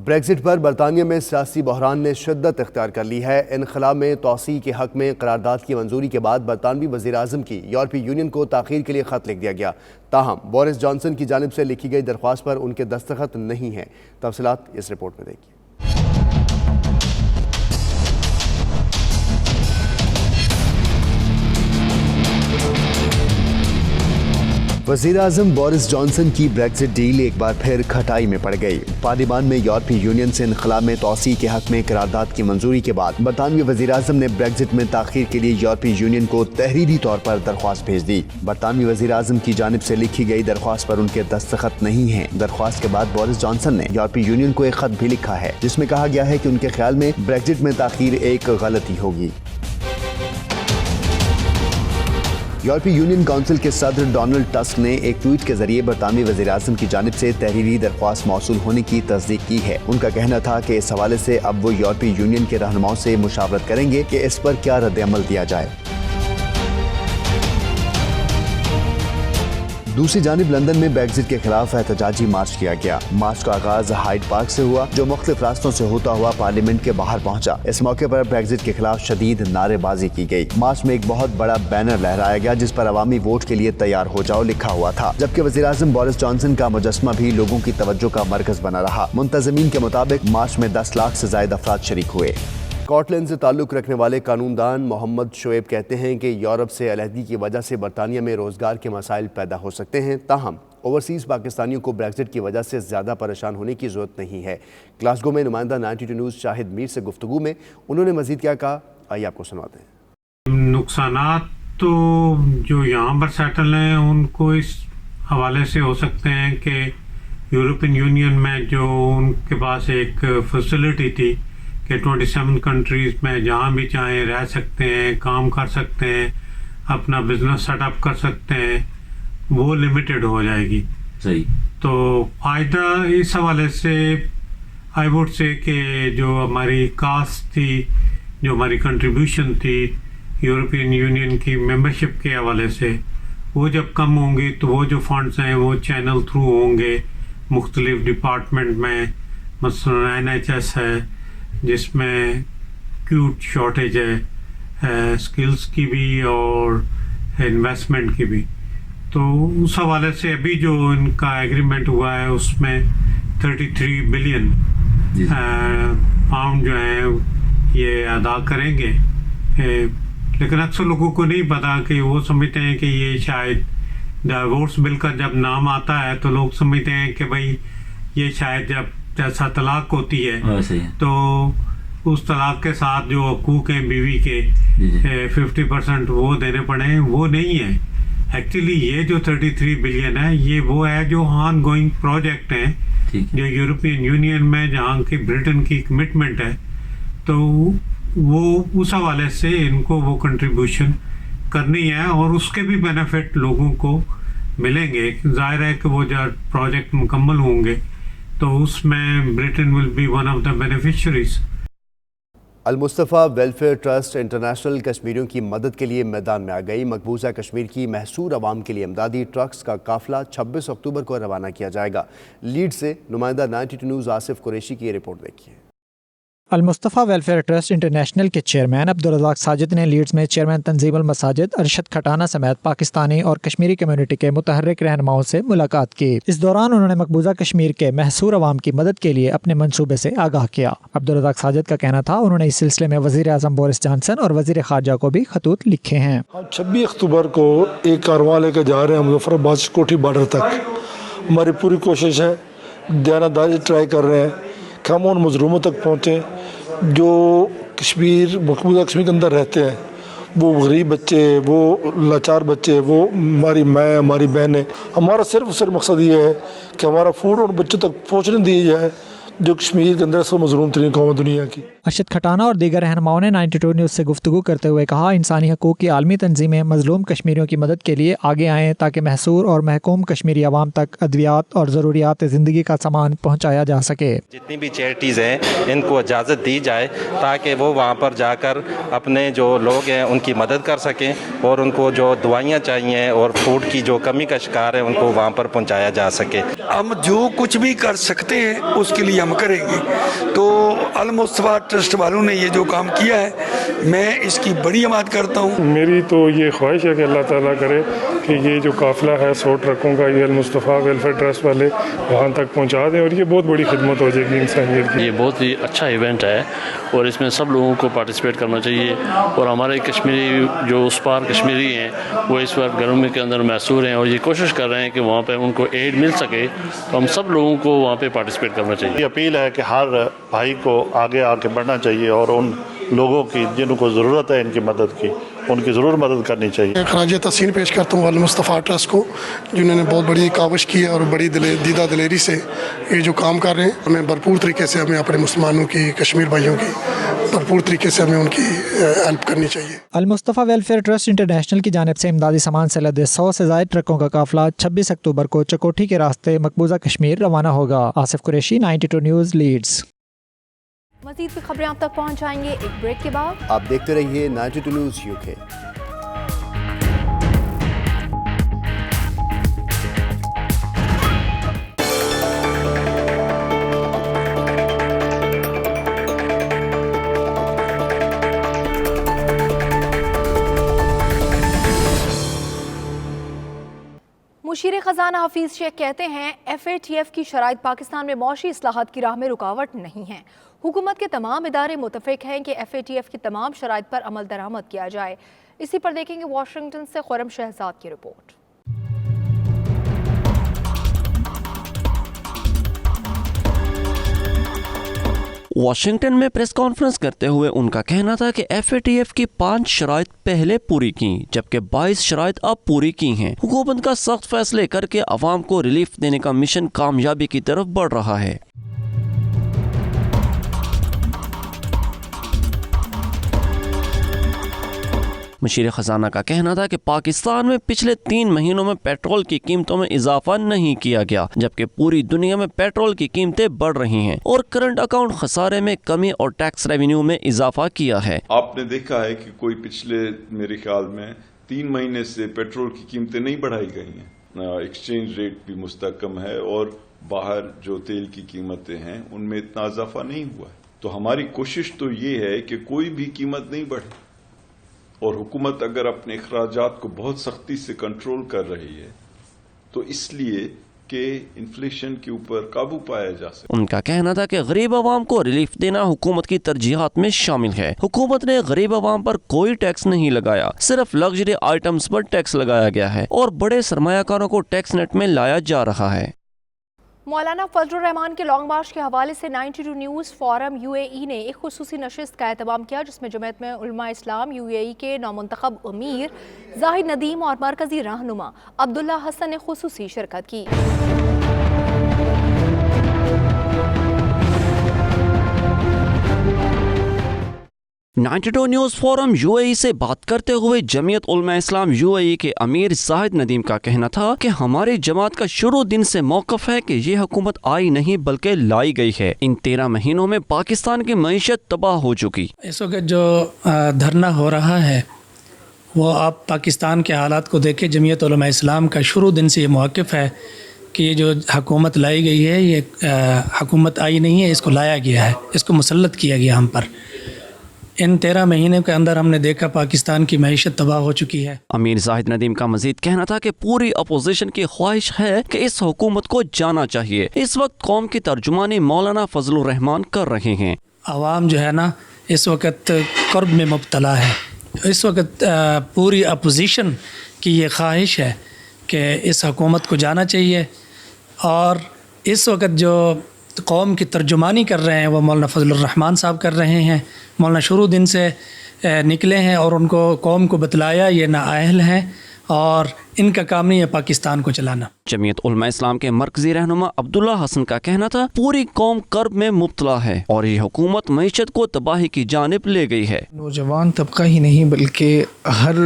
Brexit پر برطانیہ میں سیاسی بحران نے شدت اختیار کر لی ہے۔ انخلا میں توسیع کے حق میں قرارداد کی منظوری کے بعد برطانوی وزیر اعظم کی یورپی یونین کو تاخیر کے لیے خط لکھ دیا گیا، تاہم بورس جانسن کی جانب سے لکھی گئی درخواست پر ان کے دستخط نہیں ہیں۔ تفصیلات اس رپورٹ میں دیکھیے۔ وزیر اعظم بورس جانسن کی بریگزٹ ڈیل ایک بار پھر کھٹائی میں پڑ گئی۔ پارلیمان میں یورپی یونین سے انخلا میں توسیع کے حق میں قرارداد کی منظوری کے بعد برطانوی وزیر اعظم نے بریگزٹ میں تاخیر کے لیے یورپی یونین کو تحریری طور پر درخواست بھیج دی۔ برطانوی وزیر اعظم کی جانب سے لکھی گئی درخواست پر ان کے دستخط نہیں ہیں۔ درخواست کے بعد بورس جانسن نے یورپی یونین کو ایک خط بھی لکھا ہے جس میں کہا گیا ہے کہ ان کے خیال میں بریگزٹ میں تاخیر ایک غلطی ہوگی۔ یورپی یونین کونسل کے صدر ڈونلڈ ٹسک نے ایک ٹویٹ کے ذریعے برطانوی وزیر اعظم کی جانب سے تحریری درخواست موصول ہونے کی تصدیق کی ہے۔ ان کا کہنا تھا کہ اس حوالے سے اب وہ یورپی یونین کے رہنماؤں سے مشاورت کریں گے کہ اس پر کیا رد عمل دیا جائے۔ دوسری جانب لندن میں بریگزٹ کے خلاف احتجاجی مارچ کیا گیا۔ مارچ کا آغاز ہائیڈ پارک سے ہوا جو مختلف راستوں سے ہوتا ہوا پارلیمنٹ کے باہر پہنچا۔ اس موقع پر بریگزٹ کے خلاف شدید نعرے بازی کی گئی۔ مارچ میں ایک بہت بڑا بینر لہرایا گیا جس پر عوامی ووٹ کے لیے تیار ہو جاؤ لکھا ہوا تھا، جبکہ وزیر اعظم بورس جانسن کا مجسمہ بھی لوگوں کی توجہ کا مرکز بنا رہا۔ منتظمین کے مطابق مارچ میں 10 لاکھ سے زائد افراد شریک ہوئے۔ اسکاٹ لینڈ سے تعلق رکھنے والے قانون دان محمد شعیب کہتے ہیں کہ یورپ سے علیحدگی کی وجہ سے برطانیہ میں روزگار کے مسائل پیدا ہو سکتے ہیں، تاہم اوورسیز پاکستانیوں کو بریگزٹ کی وجہ سے زیادہ پریشان ہونے کی ضرورت نہیں ہے۔ گلاسگو میں نمائندہ 92 نیوز شاہد میر سے گفتگو میں انہوں نے مزید کیا کہا، آئیے آپ کو سناتے ہیں۔ نقصانات تو جو یہاں پر سیٹل ہیں ان کو اس حوالے سے ہو سکتے ہیں کہ یورپین یونین میں جو ان کے پاس ایک فیسلٹی تھی کہ 27 کنٹریز میں جہاں بھی چاہیں رہ سکتے ہیں، کام کر سکتے ہیں، اپنا بزنس سیٹ اپ کر سکتے ہیں، وہ لمیٹڈ ہو جائے گی۔ صحیح۔ تو فائدہ اس حوالے سے آئی ووڈ سے کہ جو ہماری کاسٹ تھی، جو ہماری کنٹریبیوشن تھی یورپین یونین کی ممبرشپ کے حوالے سے، وہ جب کم ہوں گی تو وہ جو فنڈز ہیں وہ چینل تھرو ہوں گے مختلف ڈپارٹمنٹ میں، مثلا NHS ہے جس میں ایکوٹ شارٹیج ہے سکلز کی بھی اور انویسٹمنٹ کی بھی۔ تو اس حوالے سے ابھی جو ان کا ایگریمنٹ ہوا ہے اس میں 33 بلین پاؤنڈ جو ہیں یہ ادا کریں گے، لیکن اکثر لوگوں کو نہیں پتا کہ وہ سمجھتے ہیں کہ یہ شاید ڈائیورس بل کا جب نام آتا ہے تو لوگ سمجھتے ہیں کہ بھائی یہ شاید جب جیسا طلاق ہوتی ہے تو اس طلاق کے ساتھ جو حقوق ہیں بیوی کے 50% وہ دینے پڑیں، وہ نہیں ہے۔ ایکچولی یہ جو 33 بلین ہے یہ وہ ہے جو آن گوئنگ پروجیکٹ ہیں جو یورپین یونین میں جہاں کی برٹن کی کمٹمنٹ ہے، تو وہ اس حوالے سے ان کو وہ کنٹریبیوشن کرنی ہے اور اس کے بھی بینیفٹ لوگوں کو ملیں گے۔ ظاہر ہے کہ وہ جب پروجیکٹ مکمل ہوں گے تو اس میں Britain will be one of the beneficiaries. Al-Mustafa welfare trust international کشمیریوں کی مدد کے لیے میدان میں آ گئی۔ مقبوضہ کشمیر کی محصور عوام کے لیے امدادی ٹرکس کا قافلہ 26 اکتوبر کو روانہ کیا جائے گا۔ لیڈ سے نمائندہ 92 نیوز آصف قریشی کی یہ رپورٹ دیکھیے۔ المصطفیٰ ویلفیئر ٹرسٹ انٹرنیشنل کے چیئرمین عبدالرزاق ساجد نے لیڈز میں چیئرمین تنظیم المساجد ارشد کھٹانہ سمیت پاکستانی اور کشمیری کمیونٹی کے متحرک رہنماؤں سے ملاقات کی۔ اس دوران انہوں نے مقبوضہ کشمیر کے محصور عوام کی مدد کے لیے اپنے منصوبے سے آگاہ کیا۔ عبدالرزاق ساجد کا کہنا تھا انہوں نے اس سلسلے میں وزیر اعظم بورس جانسن اور وزیر خارجہ کو بھی خطوط لکھے ہیں۔ 26 اکتوبر کو ایک کارواں لے کے جا رہے ہیں مظفر آباد سے کوٹھی بارڈر تک۔ ہماری پوری کوشش ہے، دیانتداری ٹرائی کر رہے ہیں کہ ہم ان مظلوموں تک پہنچیں جو کشمیر مقبوضہ کشمیر کے اندر رہتے ہیں، وہ غریب بچے، وہ لاچار بچے، وہ ہماری مائیں، ہماری بہنیں۔ ہمارا صرف مقصد یہ ہے کہ ہمارا فوڈ ان بچوں تک پہنچنے دی جائے جو کشمیر کے اندر سب مظلوم ترین قوم دنیا کی۔ ارشد کھٹانہ اور دیگر رہنماؤں نے 92 نیوز سے گفتگو کرتے ہوئے کہا انسانی حقوق کی عالمی تنظیمیں مظلوم کشمیریوں کی مدد کے لیے آگے آئیں تاکہ محصور اور محکوم کشمیری عوام تک ادویات اور ضروریات زندگی کا سامان پہنچایا جا سکے۔ جتنی بھی چیریٹیز ہیں ان کو اجازت دی جائے تاکہ وہ وہاں پر جا کر اپنے جو لوگ ہیں ان کی مدد کر سکیں اور ان کو جو دوائیاں چاہیے اور فوڈ کی جو کمی کا شکار ہے ان کو وہاں پر پہنچایا جا سکے۔ ہم جو کچھ بھی کر سکتے ہیں اس کے لیے हम करेंगे। तो अल मुस्तफ़ा ट्रस्ट वालों ने ये जो काम किया है मैं इसकी बड़ी हिमायत करता हूँ। मेरी तो ये ख्वाहिश है कि अल्लाह ताला करे कि ये जो काफ़िला है 100 ट्रकों का ये अल मुस्तफ़ा वेलफेयर ट्रस्ट वाले वहाँ तक पहुँचा दें और ये बहुत बड़ी खिदमत हो जाएगी इंसानियत की। ये बहुत ही अच्छा इवेंट है और इसमें सब लोगों को पार्टिसिपेट करना चाहिए। और हमारे कश्मीरी जो उस पार कश्मीरी हैं वो इस वक्त गर्मी के अंदर मैसूर हैं और ये कोशिश कर रहे हैं कि वहाँ पे उनको एड मिल सके, तो हम सब लोगों को वहाँ पे पार्टिसिपेट करना चाहिए। ये अपील है कि हर भाई को आगे आके बढ़ना चाहिए और उन लोगों की जिनको ज़रूरत है इनकी मदद की, उनकी ज़रूर मदद करनी चाहिए। खराज तहसीन पेश करता हूँ अल मुस्तफ़ा ट्रस्ट को, जिन्होंने बहुत बड़ी काविश की है और बड़ी दीदा दिलेरी से ये जो काम कर रहे हैं। हमें भरपूर तरीके से हमें अपने मुसलमानों की, कश्मीर भाइयों की भरपूर तरीके से हमें उनकी हेल्प करनी चाहिए। अल मुस्तफ़ा वेलफेयर ट्रस्ट इंटरनेशनल की जानिब से इमदादी सामान से लदे 100 से ज़ायद ट्रकों का काफिला 26 अक्टूबर को चकोठी के रास्ते मकबूजा कश्मीर रवाना होगा। Asif Qureshi, 92 news, Leeds. मज़ीद की खबरें आप तक पहुँच जाएंगे एक ब्रेक के बाद। आप देखते रहिए 92 न्यूज़ UK। मुशीर ख़जाना हफीज़ शेख कहते हैं FATF की शराइत पाकिस्तान में मौशी इस्लाहात की राह में रुकावट नहीं है। हुकूमत के तमाम इदारे मुतफ़िक हैं कि FATF की तमाम शराइत पर अमल दरामद किया जाए। इसी पर देखेंगे वाशिंगटन से खुरम शहजाद की रिपोर्ट। वाशिंगटन में प्रेस कॉन्फ्रेंस करते हुए उनका कहना था कि FATF की 5 शराइत पहले पूरी की जबकि 22 शराइत अब पूरी की हैं। हुकूमत का सख्त फैसले करके अवाम को रिलीफ देने का मिशन कामयाबी की तरफ बढ़ रहा है। मुशीर ख़जाना का कहना था कि पाकिस्तान में पिछले 3 महीनों में पेट्रोल की कीमतों में इजाफा नहीं किया गया जबकि पूरी दुनिया में पेट्रोल की कीमतें बढ़ रही हैं और करंट अकाउंट खसारे में कमी और टैक्स रेवेन्यू में इजाफा किया है। आपने देखा है कि कोई पिछले मेरे ख्याल में 3 महीने से पेट्रोल की कीमतें नहीं बढ़ाई गई हैं। एक्सचेंज रेट भी मुस्तकम है और बाहर जो तेल की कीमतें हैं उनमें इतना इजाफा नहीं हुआ है। तो हमारी कोशिश तो ये है कि कोई भी कीमत नहीं बढ़े और हुकूमत अगर अपने अखराजात को बहुत सख्ती से कंट्रोल कर रही है तो इसलिए कि इन्फ्लेशन के ऊपर काबू पाया जा सके। उनका कहना था कि गरीब आवाम को रिलीफ देना हुकूमत की तरजीहात में शामिल है। हुकूमत ने गरीब आवाम पर कोई टैक्स नहीं लगाया, सिर्फ लग्जरी आइटम्स पर टैक्स लगाया गया है और बड़े सरमायाकारों को टैक्स नेट में लाया जा रहा है। मौलाना फजलुर रहमान के लॉन्ग मार्च के हवाले से 92 न्यूज़ फोरम UAE ने एक खुसूसी नशिस्त का एहतमाम किया जिसमें जमात में उलमा इस्लाम UAE के नौमुंतखब अमीर जाहिद नदीम और मरकजी रहनुमा अब्दुल्ला हसन ने खुसूसी शिरकत की। 92 न्यूज़ फोरम UAE से बात करते हुए जमीयत उलमा इस्लाम UAE के अमीर जाहिद नदीम का कहना था कि हमारी जमात का शुरू दिन से मौक़िफ़ है कि ये हुकूमत आई नहीं बल्कि लाई गई है। इन 13 महीनों में पाकिस्तान की मईशत तबाह हो चुकी। इस वक्त जो धरना हो रहा है वो आप पाकिस्तान के हालात को देखें। जमीयत उलमा इस्लाम का शुरू दिन से ये मौक़िफ़ है कि ये जो हुकूमत लाई गई है ये हुकूमत आई नहीं है, इसको लाया गया है, इसको मुसल्लत किया गया हम पर। इन 13 महीने के अंदर हमने देखा पाकिस्तान की मईशत तबाह हो चुकी है। अमीर जाहिद नदीम का मजीद कहना था कि पूरी अपोजिशन की ख्वाहिश है कि इस हुकूमत को जाना चाहिए। इस वक्त कौम की तर्जुमानी मौलाना फजलुर रहमान कर रहे हैं। आवाम जो है ना इस वक्त कर्ब में मुब्तला है। इस वक्त पूरी अपोजिशन की ये ख्वाहिश है कि इस हुकूमत को जाना चाहिए और इस वक्त जो कौम की तर्जुमानी कर रहे हैं वो मौलाना फजलुर रहमान साहब कर रहे हैं। मौलाना शुरू दिन से निकले हैं और उनको कौम को बतलाया ये नाअहल हैं और इनका काम नहीं है पाकिस्तान को चलाना। जमीयत उलमा इस्लाम के मरकजी रहनुमा अब्दुल्ला हसन का कहना था पूरी कौम कर्ब में मुब्तला है और ये हुकूमत मईशत को तबाही की जानिब ले गई है। नौजवान तबका ही नहीं बल्कि हर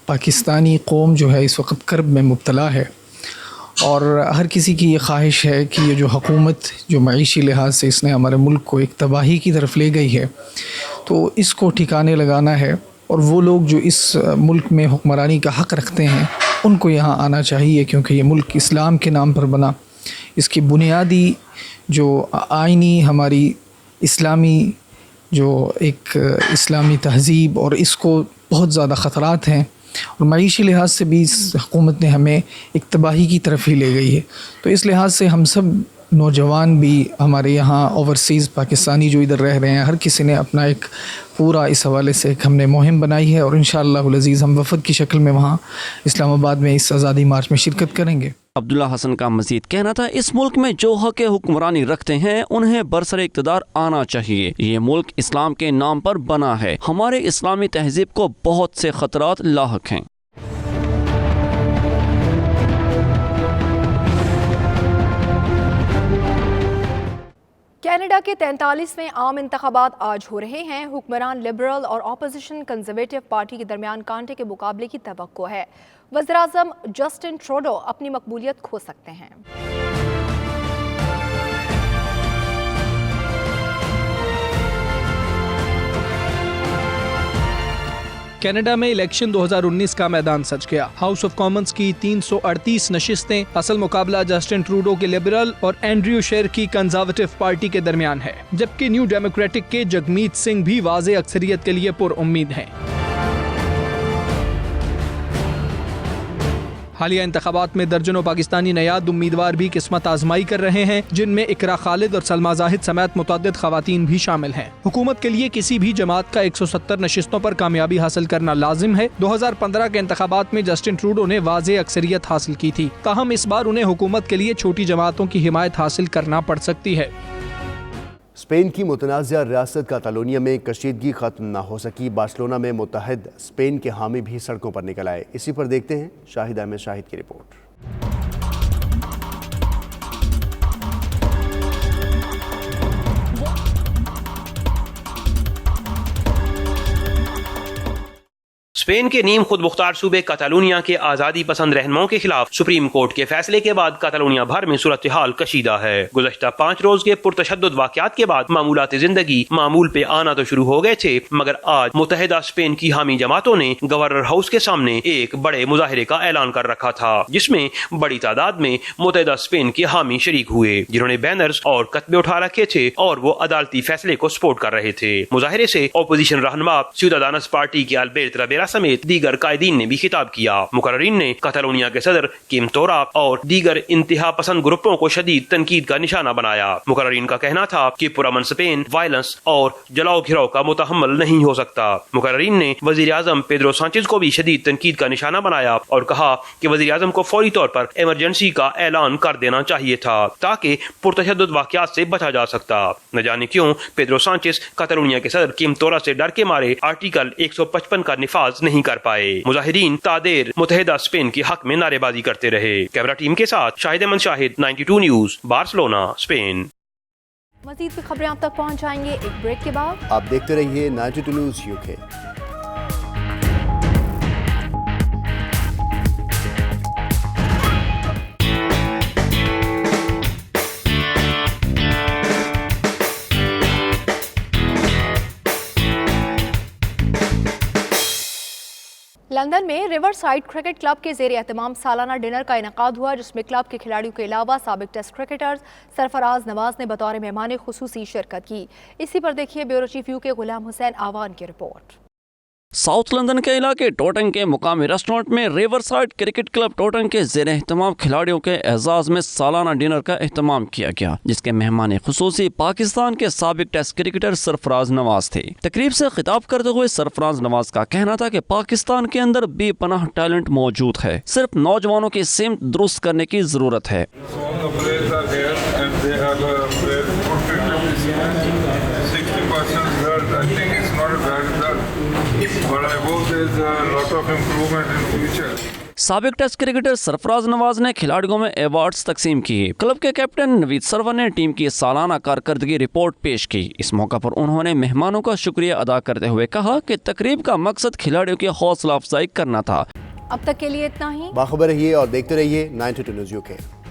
पाकिस्तानी कौम जो है इस वक्त कर्ब में मुब्तला है और हर किसी की ये ख्वाहिश है कि ये जो हुकूमत जो मईशी लिहाज से इसने हमारे मुल्क को एक तबाही की तरफ ले गई है तो इसको ठिकाने लगाना है और वो लोग जो इस मुल्क में हुक्मरानी का हक़ रखते हैं उनको यहाँ आना चाहिए क्योंकि ये मुल्क इस्लाम के नाम पर बना इसकी बुनियादी जो आइनी हमारी इस्लामी जो एक इस्लामी तहज़ीब और इसको बहुत ज़्यादा ख़तरात हैं और मईशी लिहाज से भी इस हुकूमत ने हमें एक तबाही की तरफ ही ले गई है। तो इस लिहाज से हम सब नौजवान भी हमारे यहाँ ओवरसीज़ पाकिस्तानी जो इधर रह रहे हैं, हर किसी ने अपना एक पूरा इस हवाले से एक हमने मुहिम बनाई है और इंशाअल्लाहुल अज़ीज़ हम वफ़द की शक्ल में वहाँ इस्लामाबाद में इस आज़ादी मार्च में शिरकत करेंगे। अब्दुल्ला हसन का मजीद कहना था, इस मुल्क में जो हक हुक्मरानी रखते हैं उन्हें बरसरे इक़्तिदार आना चाहिए। ये मुल्क इस्लाम के नाम पर बना है, हमारे इस्लामी तहजीब को बहुत से खतरात लाहक हैं। कनाडा के 43वें आम इंतखाबात आज हो रहे हैं। हुक्मरान लिबरल और अपोजिशन कंजर्वेटिव पार्टी के दरमियान कांटे के मुकाबले की तवक्को है। वज़ीर-ए-आज़म जस्टिन ट्रूडो अपनी मकबूलियत खो सकते हैं। कनाडा में इलेक्शन 2019 का मैदान सज गया। हाउस ऑफ कॉमन्स की 338 नशिस्तें, असल मुकाबला जस्टिन ट्रूडो के लिबरल और एंड्रयू शेर की कंजर्वेटिव पार्टी के दरमियान है, जबकि न्यू डेमोक्रेटिक के जगमीत सिंह भी वाज़े अक्सरियत के लिए पुरउम्मीद हैं। हालिया इंतखाबात में दर्जनों पाकिस्तानी नयाद उम्मीदवार भी किस्मत आजमाई कर रहे हैं, जिनमें इकरा खालिद और सलमा जाहिद समेत मुतअद्दिद खवातीन भी शामिल हैं। हुकूमत के लिए किसी भी जमात का 170 नशिस्तों पर कामयाबी हासिल करना लाजिम है। 2015 के इंतखाबात में जस्टिन ट्रूडो ने वाज़े अक्सरियत हासिल की थी, ताहम इस बार उन्हें हुकूमत के लिए छोटी जमातों की हिमायत हासिल करना पड़ सकती है। स्पेन की मुतनाज़ा रियासत कातालोनिया में कशीदगी खत्म न हो सकी। बार्सिलोना में मुत्तहिद स्पेन के हामी भी सड़कों पर निकल आए। इसी पर देखते हैं शाहिद अहमद शाहिद की रिपोर्ट। स्पेन के नीम खुद मुख्तार सूबे कातालूनिया के आज़ादी पसंद रहनुमाओं के खिलाफ सुप्रीम कोर्ट के फैसले के बाद कातालूनिया भर में सूरत हाल कशीदा है। गुज़श्ता 5 रोज के पुरतशद्दुद वाक़यात के बाद मामूलात जिंदगी मामूल पे आना तो शुरू हो गए थे, मगर आज मुत्तहिदा स्पेन की हामी जमातों ने गवर्नर हाउस के सामने एक बड़े मुजाहरे का ऐलान कर रखा था, जिसमें बड़ी तादाद में मुत्तहिदा स्पेन के हामी शरीक हुए, जिन्होंने बैनर्स और कतबे उठा रखे थे और वो अदालती फैसले को सपोर्ट कर रहे थे। मुजाहरे से अपोजिशन रहनुमा सिउदादानस पार्टी के अल्बेर्ट रबेरा समेत दीगर कायदीन ने भी खिताब किया। मुकर्रिरीन ने कातालोनिया के सदर किम तोरा और दीगर इंतहा पसंद ग्रुपों को शदीद तनकीद का निशाना बनाया। मुकर्रिरीन का कहना था कि पुरअमन स्पेन वायलेंस और जलाओ घिराव का मुतहम्मल नहीं हो सकता। मुकर्रिरीन ने वज़ीर-ए-आज़म पेड्रो सांचेज़ को भी शदीद तनकीद का निशाना बनाया और कहा कि वज़ीर-ए-आज़म को फौरी तौर पर इमरजेंसी का ऐलान कर देना चाहिए था, ताकि पुरतशद्दुद वाक़यात से बचा जा सकता। न जाने क्यों पेड्रो सांचेज़ कातालोनिया के सदर किम तोरा से डर के मारे आर्टिकल 155 का निफाज नहीं कर पाए। मुजाहिरीन तादेर मुत्तहिदा स्पेन के हक में नारेबाजी करते रहे। कैमरा टीम के साथ Shahid Ahmed Shahid, 92 news, Barcelona, Spain. मज़ीद की खबरें आप तक पहुंच जाएंगे एक ब्रेक के बाद। आप देखते रहिए 92 न्यूज़ यूके। लंदन में रिवर साइड क्रिकेट क्लब के ज़ेर एहतमाम सालाना डिनर का इनेकाद हुआ, जिसमें क्लब के खिलाड़ियों के अलावा साबिक टेस्ट क्रिकेटर्स सरफराज नवाज ने बतौर मेहमान खुसूसी शिरकत की। इसी पर देखिए bureau chief UK Ghulam Hussain आवान की रिपोर्ट। साउथ लंदन के इलाके टोटन के मुकामी रेस्टोरेंट में river side cricket club Totan के ज़ेर एहतमाम खिलाड़ियों के एजाज में सालाना डिनर का एहतमाम किया गया, जिसके मेहमान खुसूसी पाकिस्तान के साबिक टेस्ट क्रिकेटर सरफराज नवाज थे। तकरीब से खिताब करते हुए सरफराज नवाज का कहना था कि पाकिस्तान के अंदर बेपनाह टैलेंट मौजूद है, सिर्फ नौजवानों की सिमत दुरुस्त करने की जरूरत है। साबिक टेस्ट क्रिकेटर सरफराज नवाज ने खिलाड़ियों में अवार्ड्स तकसीम किए। क्लब के कैप्टन नवीद सरवर ने टीम की सालाना कारकर्दगी रिपोर्ट पेश की। इस मौका पर उन्होंने मेहमानों का शुक्रिया अदा करते हुए कहा कि तकरीब का मकसद खिलाड़ियों की हौसला अफजाई करना था। अब तक के लिए इतना ही। बाखबर रहिए और देखते रहिए 92 न्यूज़ यूके।